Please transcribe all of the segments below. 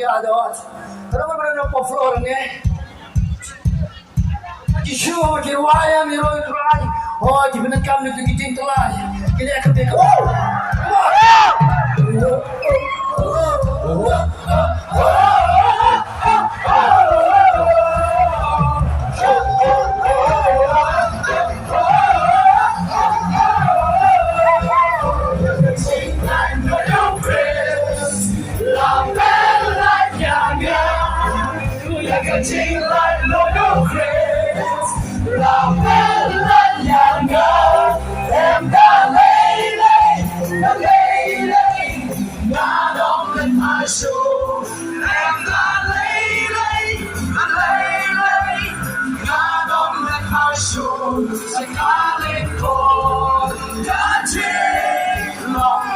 adawat. Terus berada di floor ni. Kisah apa jowai ni roy trai. Oh, di mana kamu tu kita telai. Kita akan tengok. Ching like no Chris, love like younger, and the lady, not on my show, and the lady, not on my show, I call it for the ching long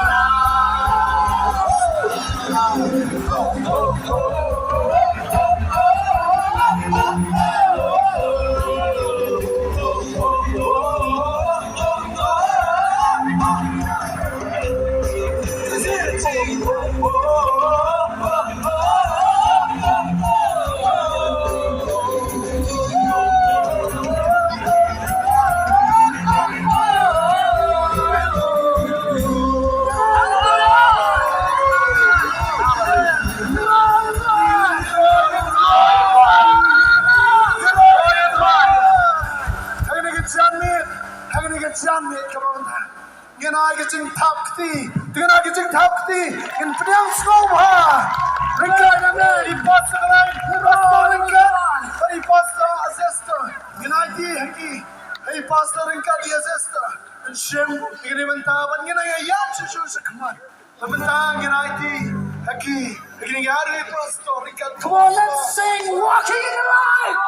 in Pudong Skoma. Ringkat nama di pos lain. Ringkat di pos assistant. Ginati haki. Hey pastor ringkat di assistant. Shem ini mentaban ginaya ya cucu sekman. Lebentan ginati haki. Ini hari pastor ringkat. Come on, let's sing "Walking in the Light."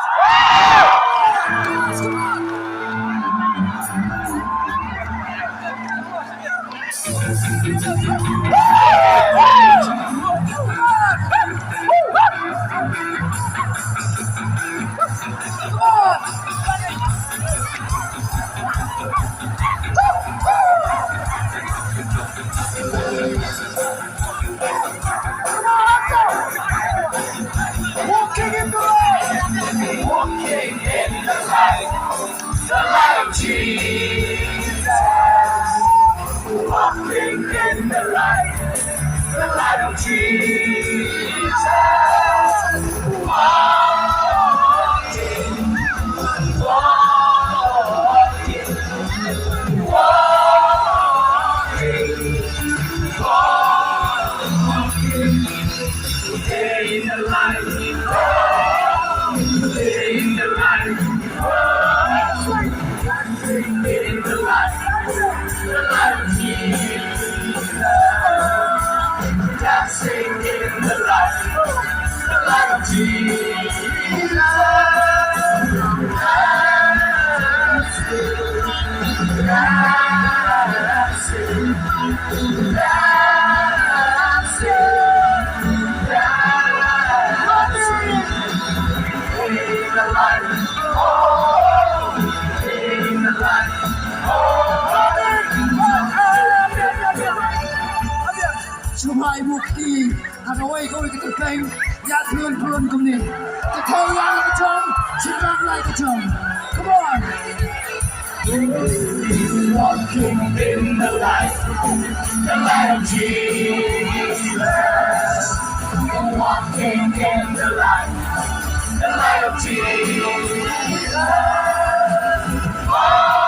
Walking in the light, the light of Jesus. Walking in the light of Jesus. Stay in the light. Stay in the light. Stay in the light. The light of Jesus. Dancing in the light. The light of Jesus. Dancing. Jowai bukti Harawai kau kita peng Ya turun kau ni Kita yang kecom Sedang like kecom. Come on. Walking in the light of Jesus. Walking in the light of Jesus. Walking.